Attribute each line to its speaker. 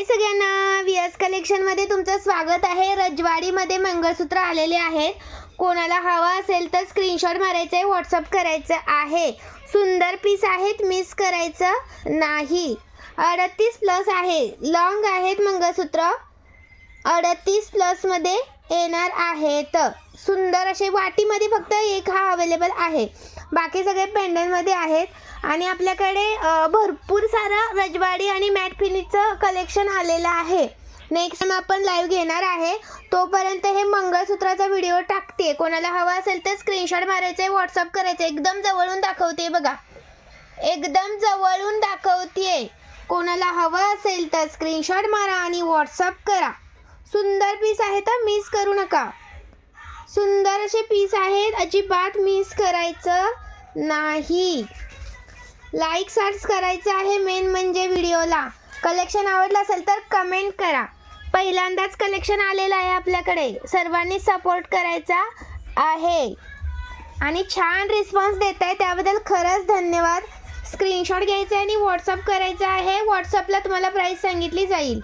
Speaker 1: हाय सगळ्यांना, व्हीएस कलेक्शनमध्ये तुमचं स्वागत आहे। रजवाडीमध्ये मंगळसूत्र आलेले आहेत। कोणाला हवा असेल तर स्क्रीनशॉट मारायचे, व्हॉट्सअप करायचं आहे। सुंदर पीस आहेत, मिस करायचं नाही। 38 प्लस आहे, लॉंग आहेत मंगळसूत्र, 38 प्लस मध्ये येणार आहेत। सुंदर असे वाटीमध्ये फक्त एक हा अवेलेबल आहे, बाकी सगळे पेंडंटमध्ये आहेत। आणि आपल्याकडे भरपूर सारा रजवाडी आणि मॅट फिनिशचं कलेक्शन आलेलं आहे। नेक्स्ट टाइम आपण लाईव्ह घेणार आहे, तोपर्यंत हे मंगळसूत्राचा व्हिडिओ टाकते। कोणाला हवा असेल तर स्क्रीनशॉट मारायचे, व्हॉट्सअप करायचे। एकदम जवळून दाखवते बघा, एकदम जवळून दाखवते। कोणाला हवा असेल तर स्क्रीनशॉट मारा आणि व्हॉट्सअप करा। सुंदर पीस आहे तर मिस करू नका। सुंदर असे पीस आहेत, अजिबात मिस करायचं नाही। लाईक सर्च करायचं आहे, मेन म्हणजे व्हिडिओला। कलेक्शन आवडलं असेल तर कमेंट करा। पहिल्यांदाच कलेक्शन आलेलं आहे आपल्याकडे, सर्वांनी सपोर्ट करायचा आहे आणि छान रिस्पॉन्स देत आहे, त्याबद्दल खरंच धन्यवाद। स्क्रीनशॉट घ्यायचा आणि व्हॉट्सअप करायचा आहे। व्हॉट्सअपला तुम्हाला प्राइस सांगितली जाईल।